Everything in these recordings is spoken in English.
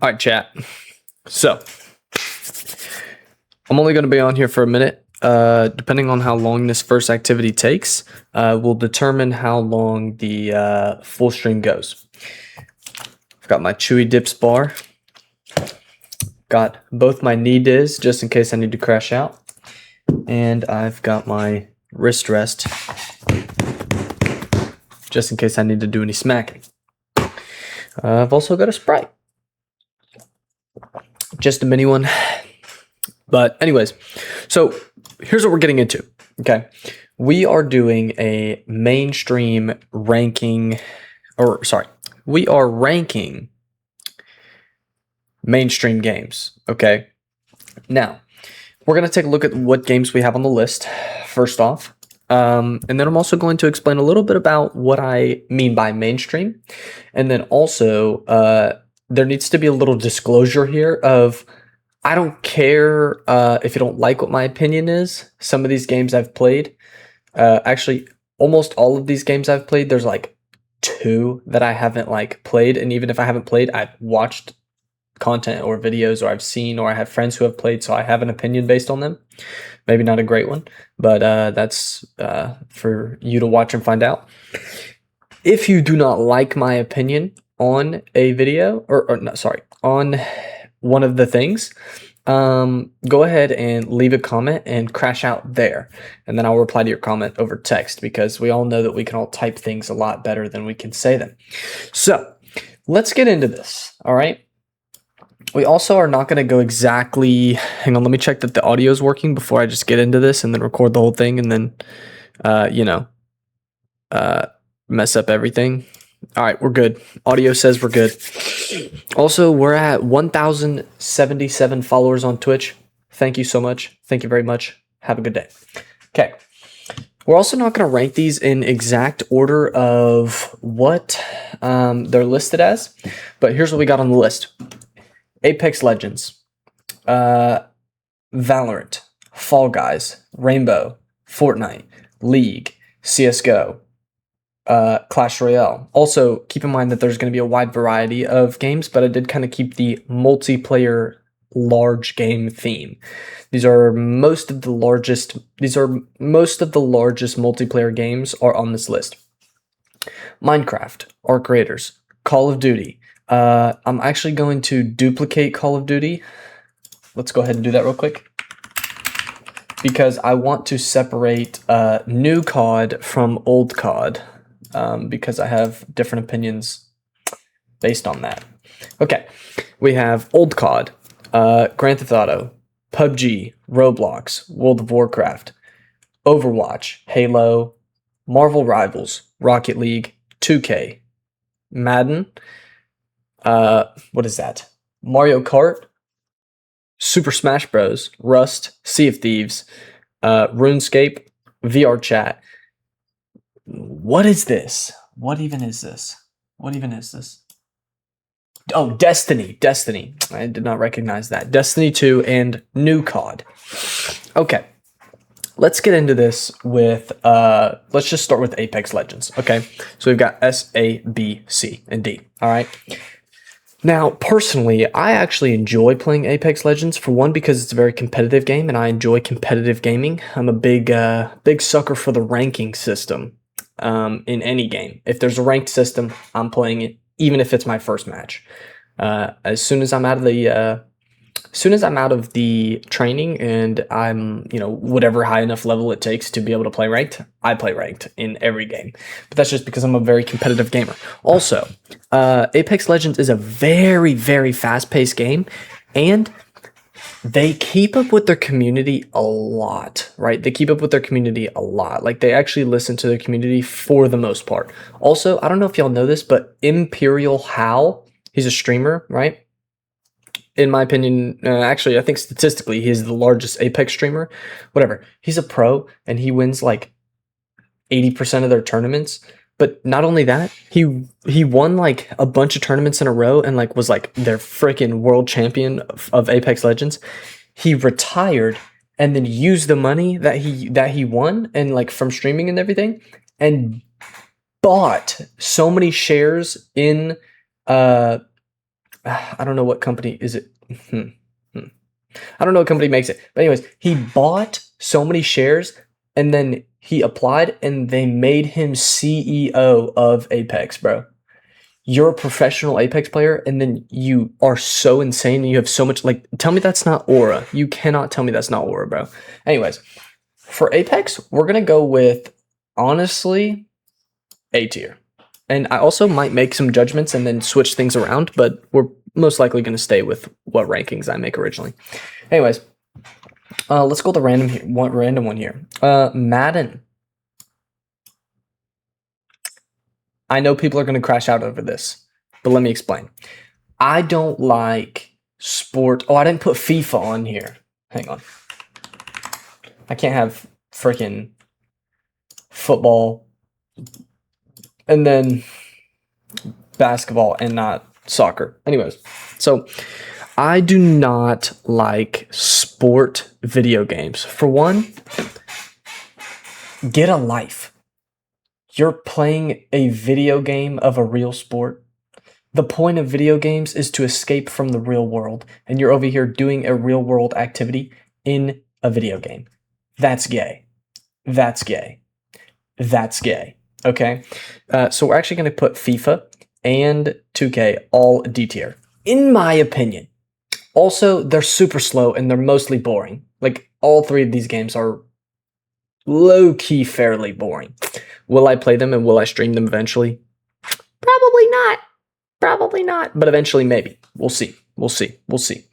right, chat. So, I'm only going to be on here for a minute. Depending on how long this first activity takes, will determine how long the full stream goes. I've got my Chewy Dips bar. Got both my knee diz just in case I need to crash out. And I've got my wrist rest just in case I need to do any smacking. I've also got a Sprite. Just a mini one. But anyways, so here's what we're getting into, okay? We are doing a mainstream ranking, we are ranking mainstream games, okay? Now, we're going to take a look at what games we have on the list, first off. And then I'm also going to explain a little bit about what I mean by mainstream. And then also, there needs to be a little disclosure here of, I don't care if you don't like what my opinion is. Some of these games I've played, actually, almost all of these games I've played, there's like 2 that I haven't like played. And even if I haven't played, I've watched content or videos, or I've seen, or I have friends who have played, so I have an opinion based on them. Maybe not a great one, but that's for you to watch and find out. If you do not like my opinion on a video, on one of the things, go ahead and leave a comment and crash out there, and then I'll reply to your comment over text, because we all know that we can all type things a lot better than we can say them. So let's get into this. All right. We also are not going to go exactly, hang on, let me check that the audio is working before I just get into this and then record the whole thing and then, mess up everything. All right, we're good. Audio says we're good. Also, we're at 1,077 followers on Twitch. Thank you so much. Thank you very much. Have a good day. Okay. We're also not going to rank these in exact order of what they're listed as, but here's what we got on the list. Apex Legends, Valorant, Fall Guys, Rainbow, Fortnite, League, CSGO, Clash Royale. Also, keep in mind that there's going to be a wide variety of games, but I did kind of keep the multiplayer large game theme. These are most of the largest multiplayer games are on this list. Minecraft, Arc Raiders, Call of Duty. I'm actually going to duplicate Call of Duty. Let's go ahead and do that real quick, because I want to separate new COD from old COD, because I have different opinions based on that. Okay, we have old COD, Grand Theft Auto, PUBG, Roblox, World of Warcraft, Overwatch, Halo, Marvel Rivals, Rocket League, 2K, Madden, what is that? Mario Kart, Super Smash Bros, Rust, Sea of Thieves, RuneScape, VR Chat. What is this? What even is this? What even is this? Oh, Destiny. I did not recognize that. Destiny 2 and new COD. Okay. Let's get into this with, let's just start with Apex Legends. Okay. So we've got S, A, B, C, and D. All right. Now, personally, I actually enjoy playing Apex Legends, for one, because it's a very competitive game, and I enjoy competitive gaming. I'm a big sucker for the ranking system in any game. If there's a ranked system, I'm playing it, even if it's my first match. As soon as I'm out of the training and I'm, whatever high enough level it takes to be able to play ranked, I play ranked in every game. But that's just because I'm a very competitive gamer. Also, Apex Legends is a very, very fast-paced game, and they keep up with their community a lot, right? They keep up with their community a lot. Like, they actually listen to their community for the most part. Also, I don't know if y'all know this, but Imperial Hal, he's a streamer, right? In my opinion, actually, I think statistically, he's the largest Apex streamer. Whatever. He's a pro, and he wins like 80% of their tournaments. But not only that, he won like a bunch of tournaments in a row and like was like their freaking world champion of Apex Legends. He retired and then used the money that he won and like from streaming and everything, and bought so many shares in I don't know what company is it. I don't know what company makes it. But anyways, he bought so many shares and then he applied and they made him CEO of Apex, bro. You're a professional Apex player and then you are so insane and you have so much, like, tell me that's not aura. You cannot tell me that's not aura, bro. Anyways, for Apex, we're going to go with, honestly, A tier. And I also might make some judgments and then switch things around, but we're most likely going to stay with what rankings I make originally. Anyways, let's go with the random one here. Madden. I know people are going to crash out over this, but let me explain. I don't like sport. Oh, I didn't put FIFA on here. Hang on. I can't have freaking football and then basketball and not soccer. Anyways, so I do not like sport video games. For one, get a life. You're playing a video game of a real sport. The point of video games is to escape from the real world, and you're over here doing a real world activity in a video game. That's gay. That's gay. That's gay. Okay? So we're actually going to put FIFA and 2K all D tier, in my opinion. Also, they're super slow and they're mostly boring. Like, all three of these games are low-key fairly boring. Will I play them and will I stream them eventually? Probably not. Probably not. But eventually, maybe. We'll see. We'll see. We'll see.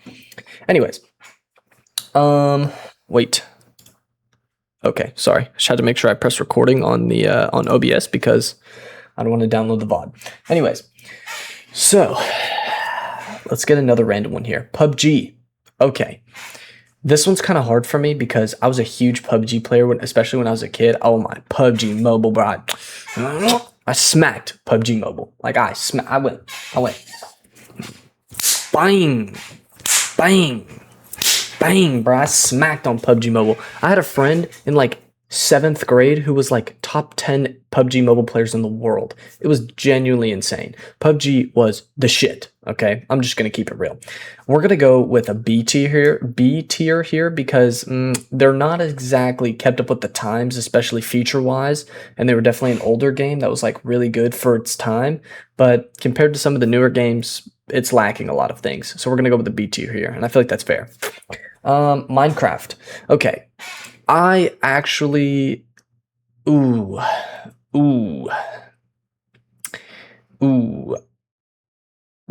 Anyways. Wait. Okay, sorry. Just had to make sure I press recording on the on OBS because I don't want to download the VOD. Anyways. So, let's get another random one here. PUBG. Okay. This one's kind of hard for me because I was a huge PUBG player, especially when I was a kid. Oh my, PUBG Mobile, bro. I smacked PUBG Mobile. Like, I went. Bang. Bang. Bang, bro. I smacked on PUBG Mobile. I had a friend in, like, 7th grade who was, like, top 10 PUBG Mobile players in the world. It was genuinely insane. PUBG was the shit, okay? I'm just going to keep it real. We're going to go with a B tier here because they're not exactly kept up with the times, especially feature-wise, and they were definitely an older game that was, like, really good for its time, but compared to some of the newer games, it's lacking a lot of things. So we're going to go with the B tier here, and I feel like that's fair. Minecraft. Okay. I actually, ooh.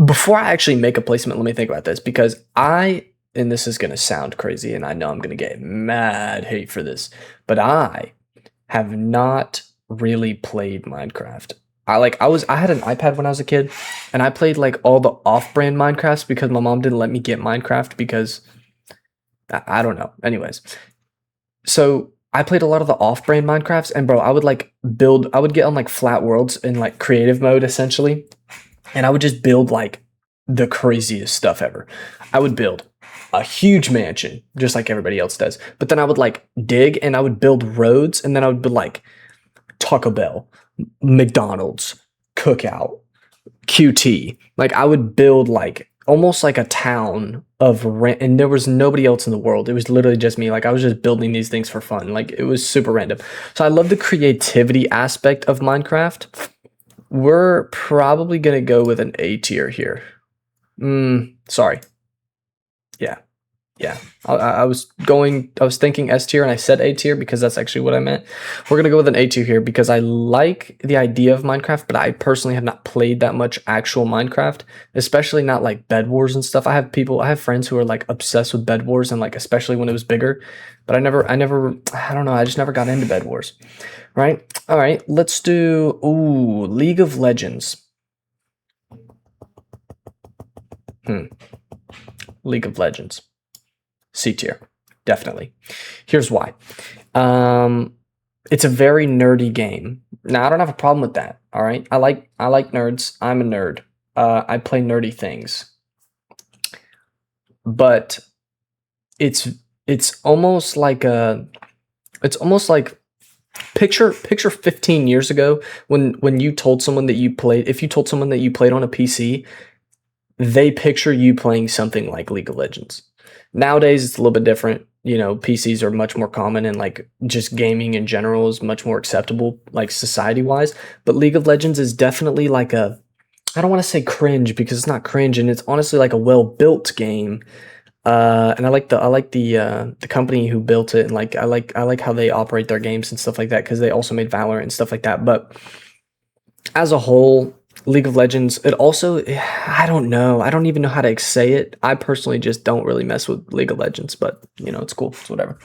Before I actually make a placement, let me think about this because and this is going to sound crazy and I know I'm going to get mad hate for this, but I have not really played Minecraft. I had an iPad when I was a kid and I played like all the off-brand Minecrafts because my mom didn't let me get Minecraft because I don't know. Anyways. So I played a lot of the off-brand Minecrafts, and bro, I would get on like flat worlds in like creative mode essentially, and I would just build like the craziest stuff ever. I would build a huge mansion, just like everybody else does, but then I would like dig and I would build roads, and then I would build like Taco Bell, McDonald's, Cookout, QT. Like I would build like almost like a town and there was nobody else in the world. It was literally just me. Like I was just building these things for fun. Like it was super random. So I love the creativity aspect of Minecraft. We're probably going to go with an A tier here. Sorry. Yeah. I was thinking S tier and I said A tier because that's actually what I meant. We're going to go with an A tier here because I like the idea of Minecraft, but I personally have not played that much actual Minecraft, especially not like Bed Wars and stuff. I have friends who are like obsessed with Bed Wars and like, especially when it was bigger, but I don't know. I just never got into Bed Wars, right? All right, let's do, League of Legends. League of Legends. C tier, definitely. Here's why. It's a very nerdy game. Now, I don't have a problem with that, all right? I like nerds. I'm a nerd. I play nerdy things. But it's almost like Picture 15 years ago when you told someone that you played, if you told someone that you played on a PC, they picture you playing something like League of Legends. Nowadays it's a little bit different. You know, PCs are much more common and like just gaming in general is much more acceptable, like society wise. But League of Legends is definitely like a, I don't want to say cringe because it's not cringe, and it's honestly like a well built game. And I like the company who built it, and like I like how they operate their games and stuff like that because they also made Valorant and stuff like that. But as a whole, League of Legends, it also, I don't know. I don't even know how to say it. I personally just don't really mess with League of Legends, but you know, it's cool. It's whatever.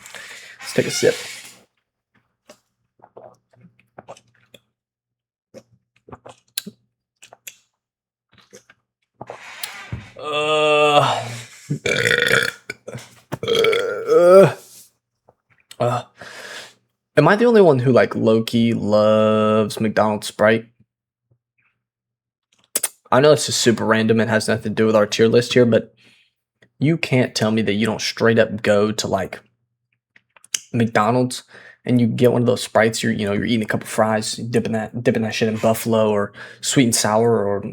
Let's take a sip. Uh, am I the only one who like low-key loves McDonald's Sprite? I know this is super random and has nothing to do with our tier list here, but you can't tell me that you don't straight up go to like McDonald's and you get one of those Sprites. You're you're eating a couple fries, dipping that shit in Buffalo or sweet and sour or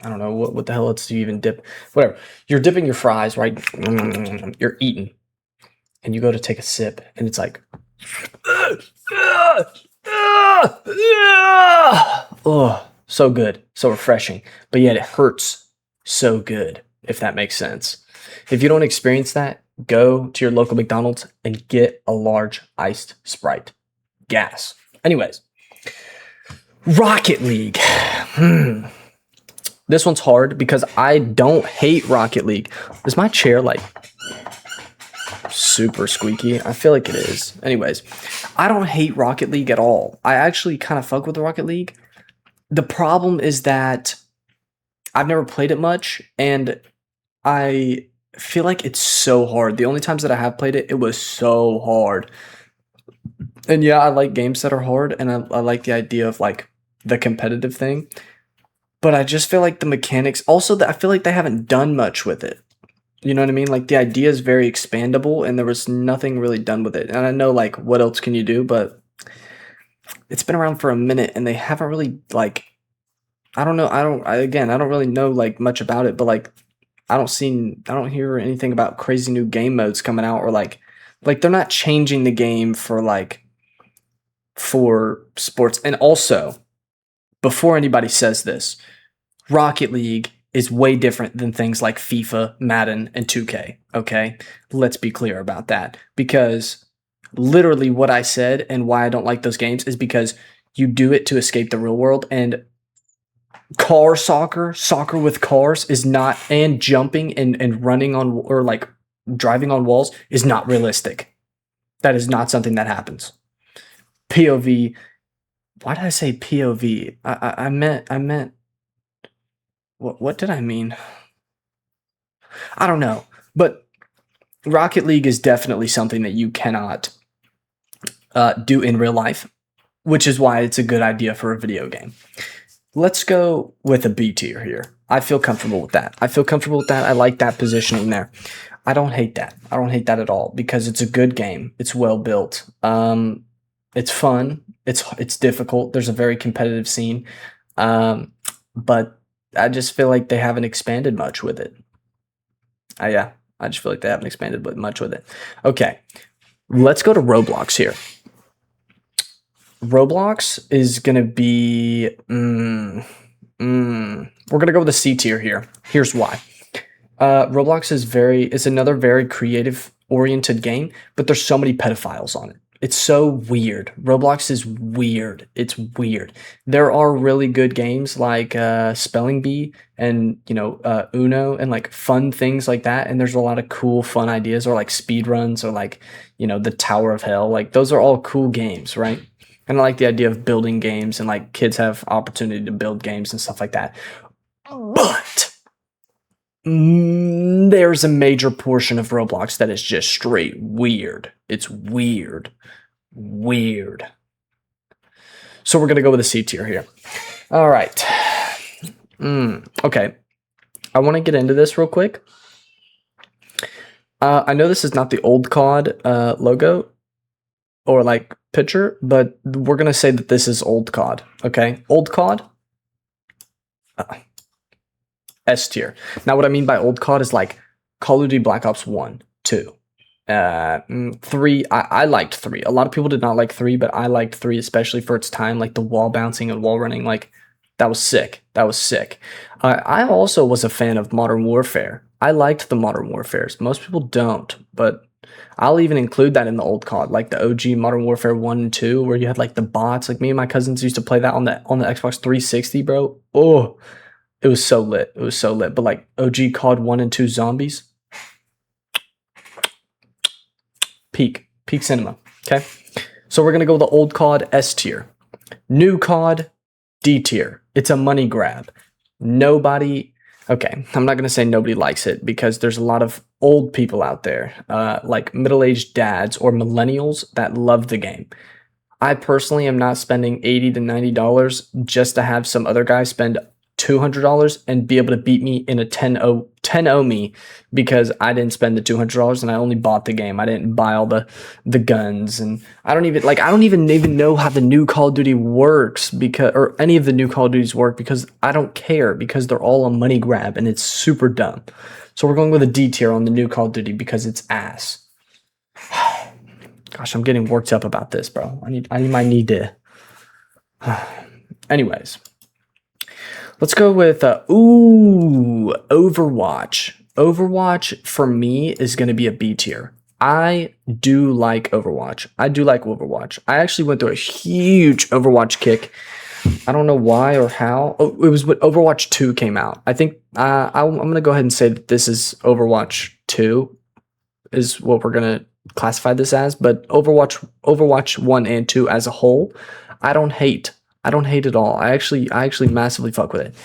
I don't know what the hell else do you even dip. Whatever, you're dipping your fries, right? You're eating, and you go to take a sip, and it's like, oh, so good, so refreshing, but yet it hurts so good, if that makes sense. If you don't experience that, go to your local McDonald's and get a large iced Sprite. Gas. Anyways, Rocket League. This one's hard because I don't hate Rocket League. Is my chair like super squeaky? I feel like it is. Anyways, I don't hate Rocket League at all. I actually kind of fuck with the Rocket League. The problem is that I've never played it much, and I feel like it's so hard. The only times that I have played it, it was so hard. And yeah, I like games that are hard, and I like the idea of like the competitive thing. But I just feel like the mechanics, also that I feel like they haven't done much with it. You know what I mean? Like the idea is very expandable, and there was nothing really done with it. And I know like what else can you do, but it's been around for a minute, and they haven't really like. I don't know. I don't really know like much about it, but like I don't hear anything about crazy new game modes coming out or like they're not changing the game for sports. And also, before anybody says this, Rocket League is way different than things like FIFA, Madden, and 2K, okay? Let's be clear about that, because literally what I said and why I don't like those games is because you do it to escape the real world, and car soccer with cars is not, and jumping and running on or like driving on walls is not realistic. That is not something that happens. POV. Why did I say POV? I meant what did I mean? I don't know. But Rocket League is definitely something that you cannot do in real life, which is why it's a good idea for a video game. Let's go with a B tier here. I feel comfortable with that. I like that positioning there. I don't hate that. I don't hate that at all because it's a good game. It's well built. It's fun. It's difficult. There's a very competitive scene. But I just feel like they haven't expanded much with it. Yeah, I just feel like they haven't expanded much with it. Okay, let's go to Roblox here. Roblox is going to be, we're going to go with the C tier here. Here's why. Roblox is another very creative oriented game, but there's so many pedophiles on it. It's so weird. Roblox is weird. It's weird. There are really good games like Spelling Bee and Uno and like fun things like that. And there's a lot of cool fun ideas, or like speed runs, or like the Tower of Hell. Like those are all cool games, right? And I like the idea of building games, and like kids have opportunity to build games and stuff like that. But there's a major portion of Roblox that is just straight weird. It's weird. So we're going to go with a C tier here. All right. Okay. I want to get into this real quick. I know this is not the old COD logo, or like picture, but we're gonna say that this is old COD. Okay, old COD, S tier. Now, what I mean by old COD is like Call of Duty Black Ops 1, 2, 3. I liked 3. A lot of people did not like 3, but I liked 3, especially for its time, like the wall bouncing and wall running. Like, that was sick. That was sick. I also was a fan of Modern Warfare. I liked the Modern Warfares. Most people don't, but I'll even include that in the old COD, like the OG Modern Warfare 1 and 2, where you had like the bots. Like me and my cousins used to play that on the Xbox 360, bro. Oh, it was so lit. It was so lit. But like OG COD 1 and 2 zombies, peak cinema. Okay. So we're going to go with the old COD, S tier. New COD, D tier. It's a money grab. Nobody, okay, I'm not going to say nobody likes it, because there's a lot of old people out there, like middle-aged dads or millennials that love the game. I personally am not spending $80 to $90 just to have some other guy spend $200 and be able to beat me in a 10-0 me, because I didn't spend the $200 and I only bought the game. I didn't buy all the guns, and I don't even know how the new Call of Duty works, because, or any of the new Call of Duties work, because I don't care, because they're all a money grab and it's super dumb. So we're going with a D tier on the new Call of Duty because it's ass. Gosh, I'm getting worked up about this, bro. I might need to. Anyways. Let's go with, Overwatch. Overwatch, for me, is going to be a B tier. I do like Overwatch. I actually went through a huge Overwatch kick. I don't know why or how. Oh, it was when Overwatch 2 came out. I think I'm going to go ahead and say that this is Overwatch 2 is what we're going to classify this as. But Overwatch 1 and 2 as a whole, I don't hate it all. I actually massively fuck with it.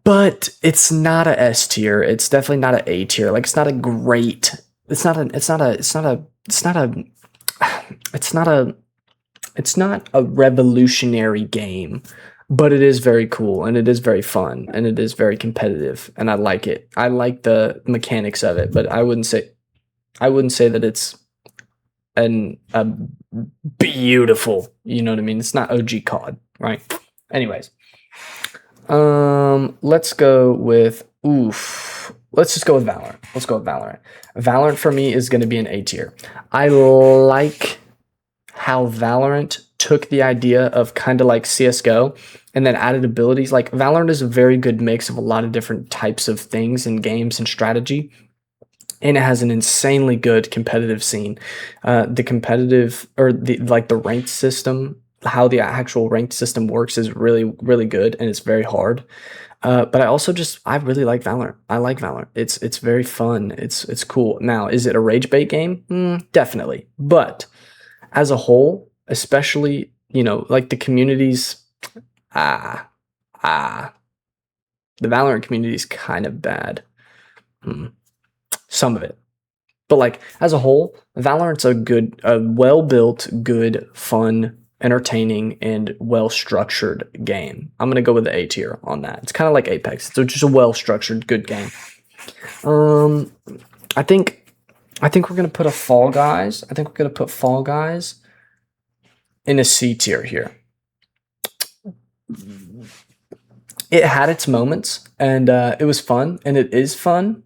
But it's not a S tier. It's definitely not an A tier. Like, it's not a revolutionary game, but it is very cool, and it is very fun, and it is very competitive, and I like it. I like the mechanics of it, but I wouldn't say that it's a beautiful, you know what I mean? It's not OG COD, right? Anyways, let's go with let's just go with Valorant. Let's go with Valorant. Valorant for me is going to be an A tier. I like how Valorant took the idea of kind of like CS:GO and then added abilities. Like, Valorant is a very good mix of a lot of different types of things and games and strategy. And it has an insanely good competitive scene. The competitive, or the ranked system, how the actual ranked system works is really, really good, and it's very hard. But I really like Valorant. I like Valorant. It's very fun. It's cool. Now, is it a rage bait game? Definitely. But as a whole, especially, like the communities, the Valorant community is kind of bad. Some of it. But like, as a whole, Valorant's a well-built, good, fun, entertaining, and well-structured game. I'm gonna go with the A tier on that. It's kind of like Apex. It's just a well-structured, good game. I think we're gonna put Fall Guys. I think we're gonna put Fall Guys in a C tier here. It had its moments, and it was fun, and it is fun.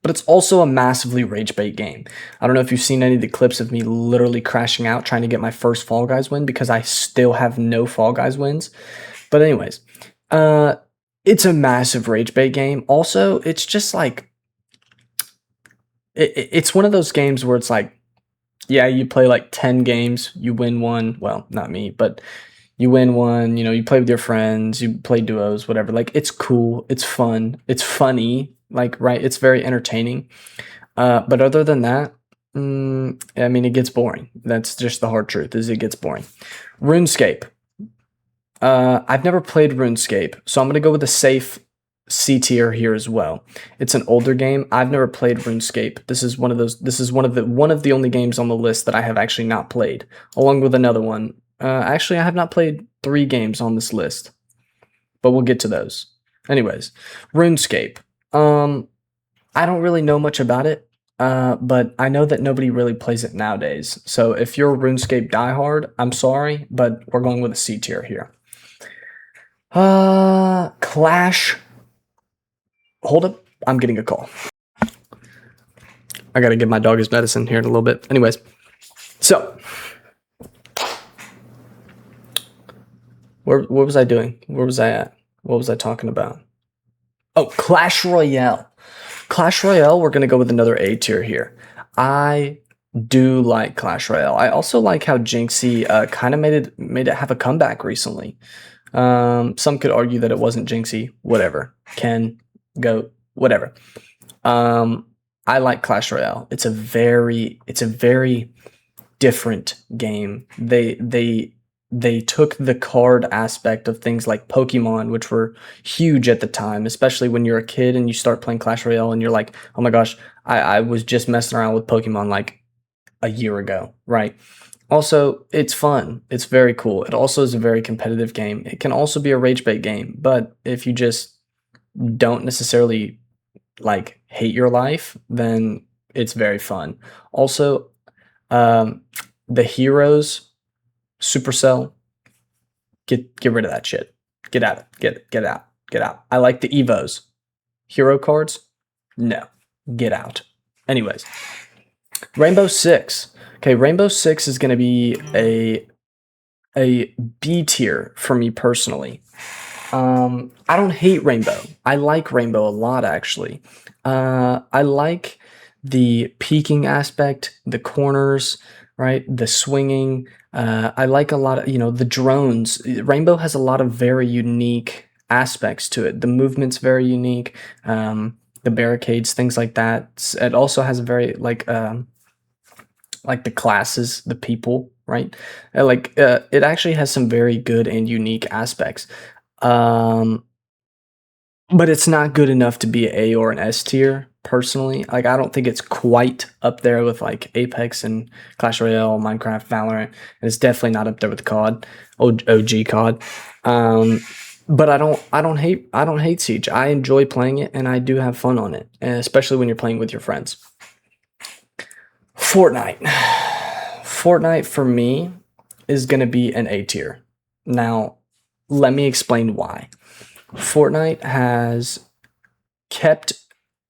But it's also a massively rage bait game. I don't know if you've seen any of the clips of me literally crashing out trying to get my first Fall Guys win, because I still have no Fall Guys wins. But anyways, it's a massive rage bait game. Also, it's just like, it's one of those games where it's like, yeah, you play like 10 games, you win one. Well, not me, but you win one, you play with your friends, you play duos, whatever. Like, it's cool, it's fun, it's funny. Like, right, it's very entertaining. But other than that, I mean, it gets boring. That's just the hard truth, is it gets boring. RuneScape. I've never played RuneScape, so I'm going to go with a safe C tier here as well. It's an older game. I've never played RuneScape. This is one of the only games on the list that I have actually not played, along with another one. Actually, I have not played 3 games on this list, but we'll get to those. Anyways, RuneScape. I don't really know much about it. But I know that nobody really plays it nowadays. So if you're a RuneScape diehard, I'm sorry, but we're going with a C tier here. Clash. Hold up, I'm getting a call. I gotta give my dog his medicine here in a little bit. Anyways, so what was I doing? Where was I at? What was I talking about? Oh, Clash Royale. Clash Royale, we're gonna go with another A tier here. I do like Clash Royale. I also like how Jinxie kind of made it have a comeback recently. Some could argue that it wasn't Jinxie. Whatever. Ken, go, whatever. I like Clash Royale. It's a very different game. They took the card aspect of things like Pokemon, which were huge at the time, especially when you're a kid and you start playing Clash Royale and you're like, oh my gosh, I was just messing around with Pokemon like a year ago, right? Also, it's fun. It's very cool. It also is a very competitive game. It can also be a rage bait game, but if you just don't necessarily like hate your life, then it's very fun. Also, the heroes, Supercell, get rid of that shit. Get out. Get out. Get out. I like the Evos. Hero cards? No. Get out. Anyways, Rainbow Six. Okay, Rainbow Six is going to be a B tier for me personally. I don't hate Rainbow. I like Rainbow a lot, actually. I like the peeking aspect, the corners, right? The swinging. I like a lot of, the drones. Rainbow has a lot of very unique aspects to it. The movement's very unique. The barricades, things like that. It also has a very, like the classes, the people, right? It actually has some very good and unique aspects. Um, but it's not good enough to be an A or an S tier, personally. Like, I don't think it's quite up there with like Apex and Clash Royale, Minecraft, Valorant, and it's definitely not up there with COD, OG COD. But I don't hate Siege. I enjoy playing it and I do have fun on it, especially when you're playing with your friends. Fortnite. Fortnite for me is going to be an A tier. Now, let me explain why. Fortnite has kept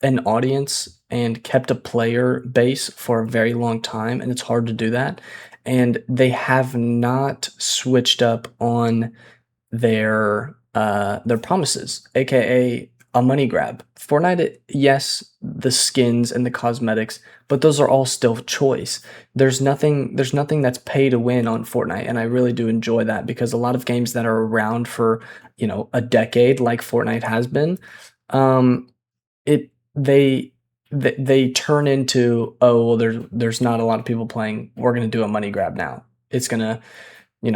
an audience and kept a player base for a very long time, and it's hard to do that. And they have not switched up on their promises, aka a money grab. Fortnite, yes, the skins and the cosmetics, but those are all still choice. There's nothing that's pay to win on Fortnite, and I really do enjoy that because a lot of games that are around for, a decade like Fortnite has been, it they turn into, oh well, there's not a lot of people playing. We're gonna do a money grab now. It's gonna you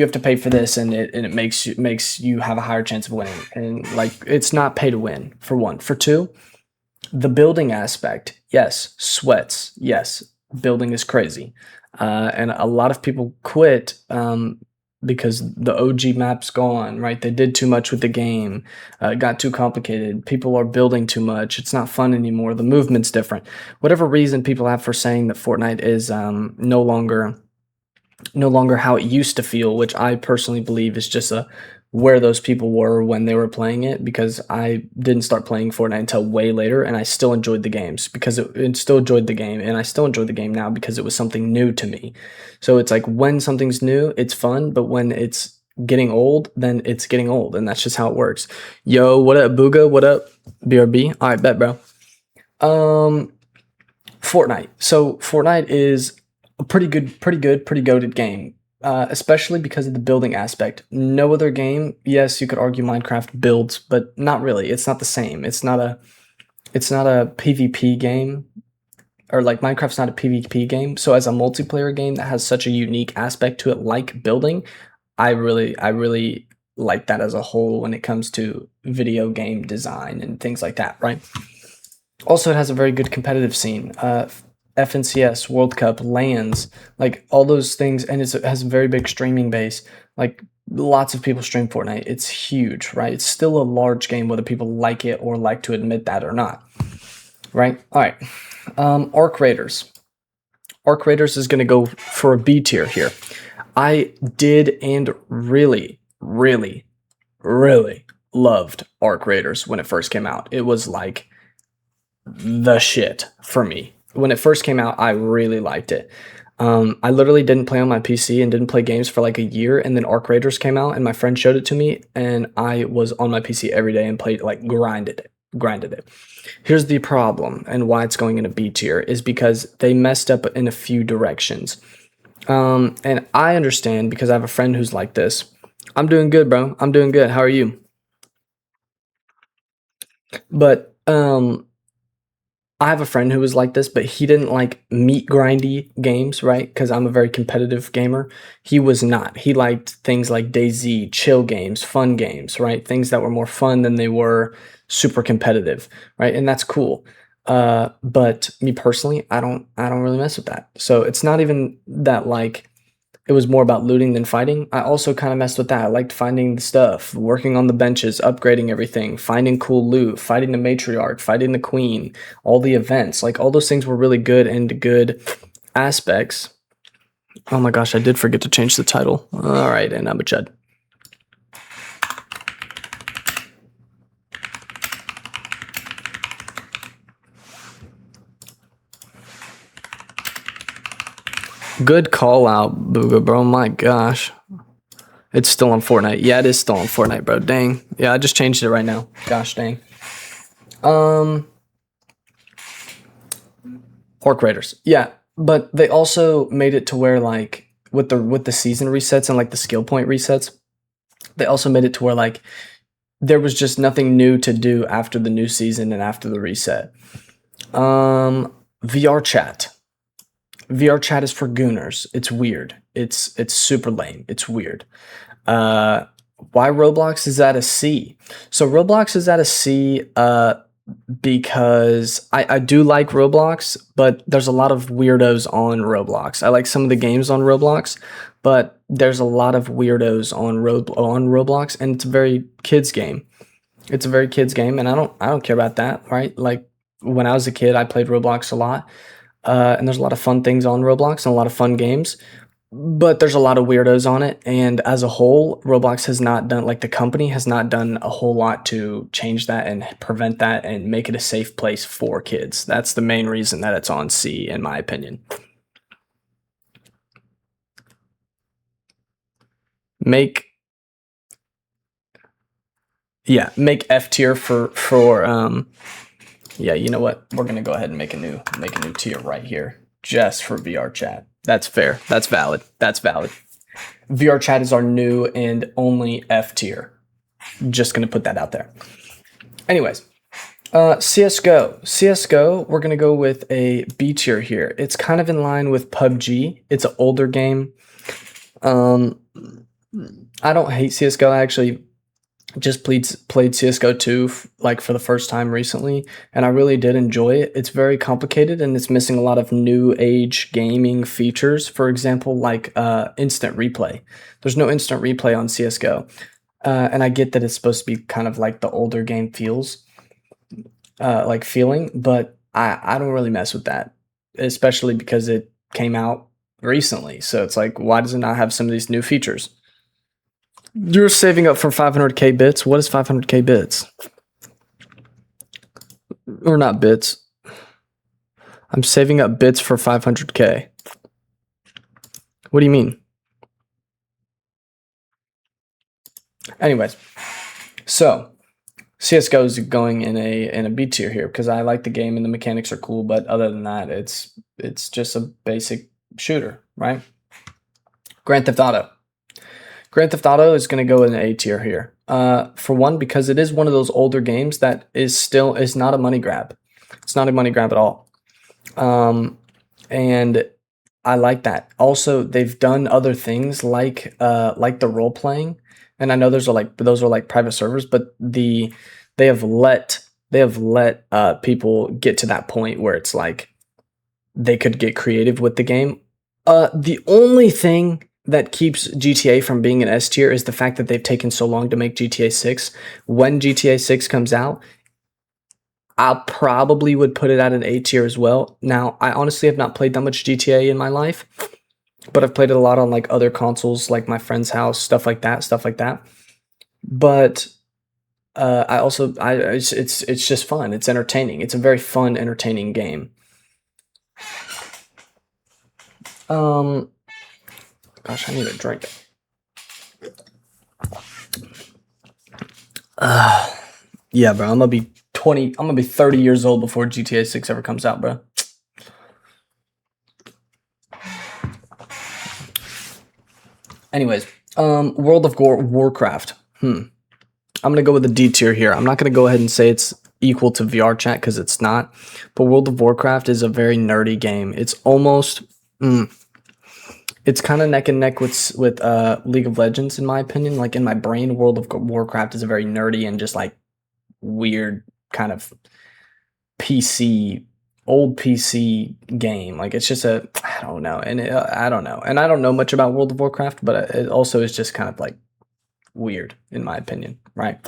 have to pay for this, and it makes you have a higher chance of winning. And like, it's not pay to win, for one. For two, the building aspect, yes, sweats, yes, building is crazy, and a lot of people quit because the OG map's gone, right? They did too much with the game, it got too complicated. People are building too much. It's not fun anymore. The movement's different. Whatever reason people have for saying that Fortnite is no longer how it used to feel, which I personally believe is just where those people were when they were playing it, because I didn't start playing Fortnite until way later, and I still enjoyed the games because it still enjoyed the game, and I still enjoy the game now because it was something new to me. So it's like, when something's new, it's fun, but when it's getting old, then it's getting old, and that's just how it works. Yo, what up, Booga? What up, BRB? All right, bet, bro. Fortnite. So Fortnite is a pretty goated game, especially because of the building aspect. No other game, yes, you could argue Minecraft builds, but not really. It's not the same. It's not a PvP game, or like Minecraft's not a PvP game. So as a multiplayer game that has such a unique aspect to it, like building, I really like that as a whole when it comes to video game design and things like that, right? Also, it has a very good competitive scene. FNCS, World Cup, LANs, like all those things, and it has a very big streaming base. Like, lots of people stream Fortnite. It's huge, right? It's still a large game, whether people like it or like to admit that or not. right? All right. Arc Raiders. Arc Raiders is going to go for a B tier here. I did and really, really, really loved Arc Raiders when it first came out. It was like the shit for me. When it first came out, I really liked it. I literally didn't play on my PC and didn't play games for like a year, and then Arc Raiders came out, and my friend showed it to me, and I was on my PC every day and played, like, grinded it. Here's the problem, and why it's going in a B tier, is because they messed up in a few directions. And I understand because I have a friend who's like this. I'm doing good, bro. I'm doing good. How are you? But I have a friend who was like this, but he didn't like meat grindy games, right? Because I'm a very competitive gamer. He was not. He liked things like DayZ, chill games, fun games, right? Things that were more fun than they were super competitive, right? And that's cool. But me personally, I don't really mess with that. So it's not even that like it was more about looting than fighting. I also kind of messed with that. I liked finding the stuff, working on the benches, upgrading everything, finding cool loot, fighting the matriarch, fighting the queen, all the events. Like all those things were really good and good aspects. Oh my gosh, I did forget to change the title. All right, and I'm a chud. Good call out, Booga, bro. My gosh. It's still on Fortnite. Yeah, it is still on Fortnite, bro. Dang. Yeah, I just changed it right now. Gosh dang. Orc Raiders. Yeah, but they also made it to where like with the season resets and like the skill point resets, they also made it to where like there was just nothing new to do after the new season and after the reset. VR chat. VR chat is for gooners. It's weird. It's super lame. It's weird. Why Roblox is at a C? So Roblox is at a C because I do like Roblox, but there's a lot of weirdos on Roblox. I like some of the games on Roblox, but there's a lot of weirdos on Roblox, and it's a very kids game. It's a very kids game, and I don't care about that, right? Like when I was a kid, I played Roblox a lot, and there's a lot of fun things on Roblox and a lot of fun games. But there's a lot of weirdos on it, and as a whole, Roblox has not done like the company has not done a whole lot to change that and prevent that and make it a safe place for kids. That's the main reason that it's on C, in my opinion. Make make F tier for yeah, you know what? We're gonna go ahead and make a new tier right here just for VR chat. That's fair. That's valid. That's valid. VR chat is our new and only F tier. Just gonna put that out there. Anyways, CS:GO. CS:GO, we're gonna go with a B tier here. It's kind of in line with PUBG. It's an older game. I don't hate CS:GO. I actually just played CS:GO 2 like for the first time recently, and I really did enjoy it. It's very complicated and it's missing a lot of new age gaming features. For example, like instant replay. There's no instant replay on CS:GO, and I get that it's supposed to be kind of like the older game feels, like feeling, but I don't really mess with that, especially because it came out recently. So it's like, why does it not have some of these new features? You're saving up for 500k bits. What is 500k bits? Or not bits. I'm saving up bits for 500k. What do you mean? Anyways, so CS:GO is going in a B tier here because I like the game and the mechanics are cool, but other than that, it's just a basic shooter, right? Grand Theft Auto. Grand Theft Auto is going to go in A tier here. For one, because it is one of those older games that is not a money grab. It's not a money grab at all. And I like that. Also, they've done other things like the role playing, and I know those are like private servers, but they have let people get to that point where it's like they could get creative with the game. The only thing that keeps GTA from being an S tier is the fact that they've taken so long to make GTA 6. When GTA 6 comes out, I probably would put it at an A tier as well. Now, I honestly have not played that much GTA in my life, but I've played it a lot on like other consoles, like my friend's house, stuff like that. But it's just fun. It's entertaining. It's a very fun, entertaining game. Gosh, I need a drink. Yeah, bro. I'm gonna be 30 years old before GTA 6 ever comes out, bro. Anyways, World of Warcraft. I'm gonna go with the D tier here. I'm not gonna go ahead and say it's equal to VR Chat because it's not. But World of Warcraft is a very nerdy game. It's almost, it's kind of neck and neck with League of Legends in my opinion. Like in my brain, World of Warcraft is a very nerdy and just like weird kind of old PC game. Like it's just I don't know, and I don't know, and I don't know much about World of Warcraft, but it also is just kind of like weird in my opinion, right?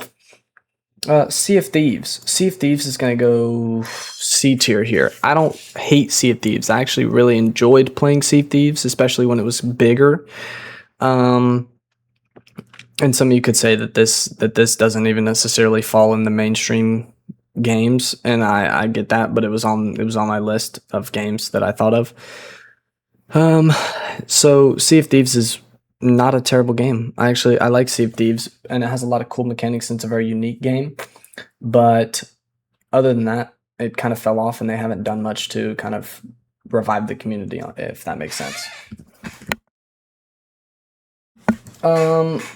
Sea of Thieves. Sea of Thieves is gonna go C tier here. I don't hate Sea of Thieves. I actually really enjoyed playing Sea of Thieves, especially when it was bigger. And some of you could say that this doesn't even necessarily fall in the mainstream games, and I get that, but it was on my list of games that I thought of. So Sea of Thieves is not a terrible game. I like Sea of Thieves, and it has a lot of cool mechanics, and it's a very unique game. But other than that, it kind of fell off, and they haven't done much to kind of revive the community, if that makes sense.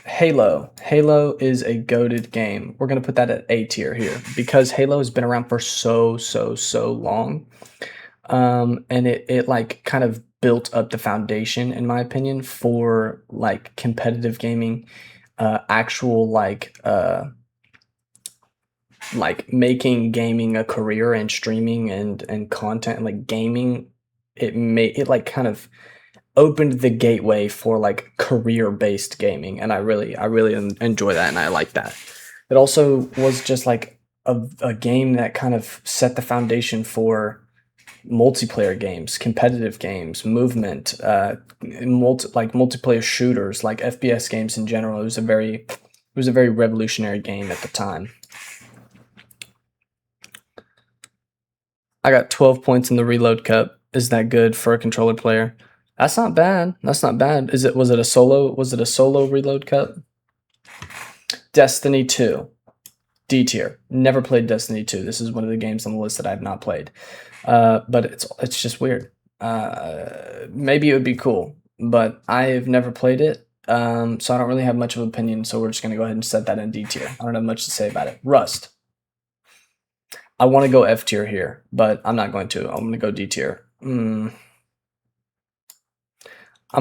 Halo. Halo is a goated game. We're gonna put that at A tier here because Halo has been around for so long, and it like kind of built up the foundation, in my opinion, for like competitive gaming, actual like making gaming a career and streaming and content, like gaming. It like kind of opened the gateway for like career-based gaming, and I really enjoy that, and I like that. It also was just like a game that kind of set the foundation for multiplayer games, competitive games, movement, multiplayer shooters, like FPS games in general. It was a very revolutionary game at the time. I got 12 points in the Reload Cup. Is that good for a controller player? That's not bad. Was it a solo Reload Cup? Destiny 2. D tier. Never played Destiny 2. This is one of the games on the list that I have not played. But it's just weird. Maybe it would be cool, but I have never played it. So I don't really have much of an opinion, so we're just gonna go ahead and set that in D tier. I don't have much to say about it. Rust. I want to go F tier here, but I'm not going to. I'm gonna go D tier. I'm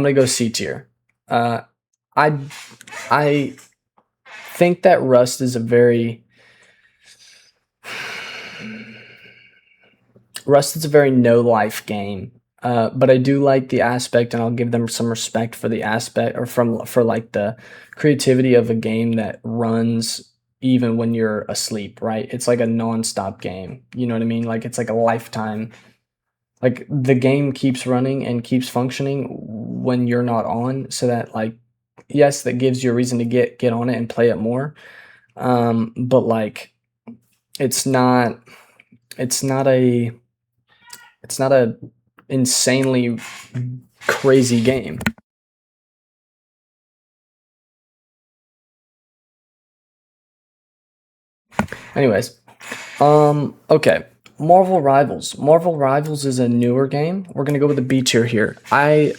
gonna go C tier. I think that Rust is a very no life game. But I do like the aspect, and I'll give them some respect for the aspect, or for like the creativity of a game that runs even when you're asleep, right? It's like a non-stop game. You know what I mean? Like it's like a lifetime. Like the game keeps running and keeps functioning when you're not on, so that like, yes, that gives you a reason to get on it and play it more. But like it's not a insanely crazy game. Anyways, okay. Marvel Rivals. Marvel Rivals is a newer game. We're gonna go with the B tier here. I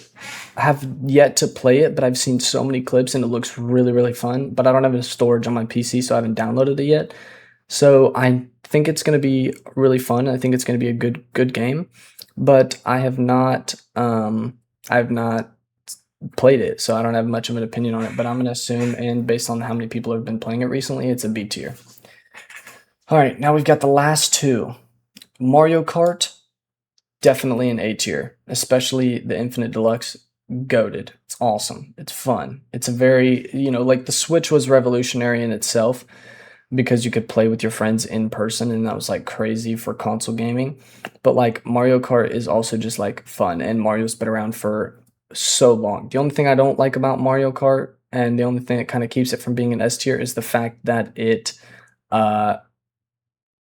have yet to play it, but I've seen so many clips and it looks really fun. But I don't have enough storage on my PC, so I haven't downloaded it yet. So I think it's gonna be really fun. I think it's gonna be a good game. But I have not played it, so I don't have much of an opinion on it. But I'm gonna assume, and based on how many people have been playing it recently, it's a B tier. All right, now we've got the last two. Mario Kart, definitely an A tier, especially the Infinite Deluxe. Goated. It's awesome. It's fun. It's a very, like the Switch was revolutionary in itself, because you could play with your friends in person, and that was like crazy for console gaming. But like Mario Kart is also just like fun, and Mario's been around for so long. The only thing I don't like about Mario Kart, and the only thing that kind of keeps it from being an S tier, is the fact that it uh,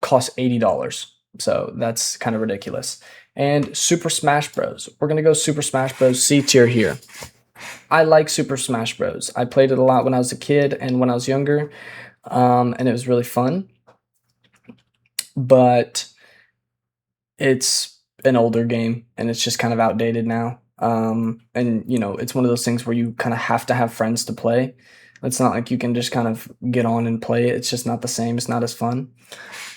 costs $80. So that's kind of ridiculous. And Super Smash Bros. We're gonna go Super Smash Bros. C tier here. I like Super Smash Bros. I played it a lot when I was a kid and when I was younger, and it was really fun. But it's an older game and it's just kind of outdated now. And you know, it's one of those things where you kind of have to have friends to play. It's not like you can just kind of get on and play it. It's just not the same. It's not as fun.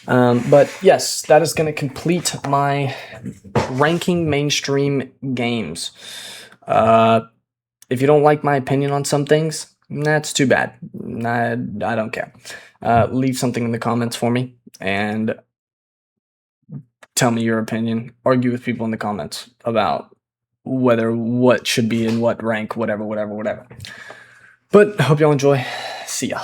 But yes, that is going to complete my ranking mainstream games. If you don't like my opinion on some things, that's too bad. I don't care. Leave something in the comments for me and tell me your opinion. Argue with people in the comments about whether what should be in what rank, whatever. But I hope y'all enjoy. See ya.